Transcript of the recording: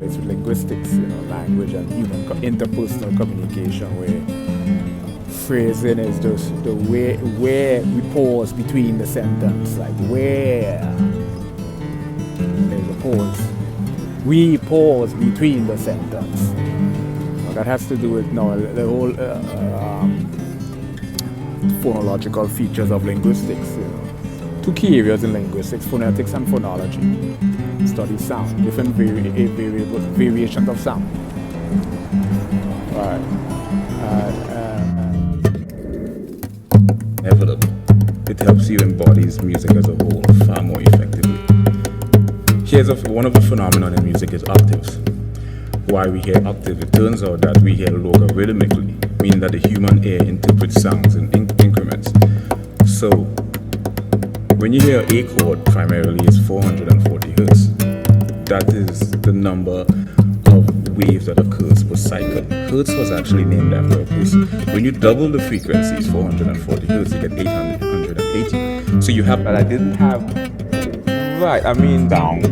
It's linguistics, language and human interpersonal communication, where phrasing is just the way where we pause between the sentence, like where there's a pause. We pause between the sentence. That has to do with the whole phonological features of linguistics. Two key areas in linguistics: phonetics and phonology. Study sound, different variations of sound. Right. Inevitable. It helps you embody music as a whole far more effectively. Here's one of the phenomena in music is octaves. Why we hear octave? It turns out that we hear logarithmically, meaning that the human ear interprets sounds in increments. So when you hear A chord, primarily it's 440 hertz. That is the number of waves that occurs per cycle. Hertz was actually named after a person. When you double the frequencies, 440 hertz, you get 880. So you have, But I didn't have, right, I mean, down.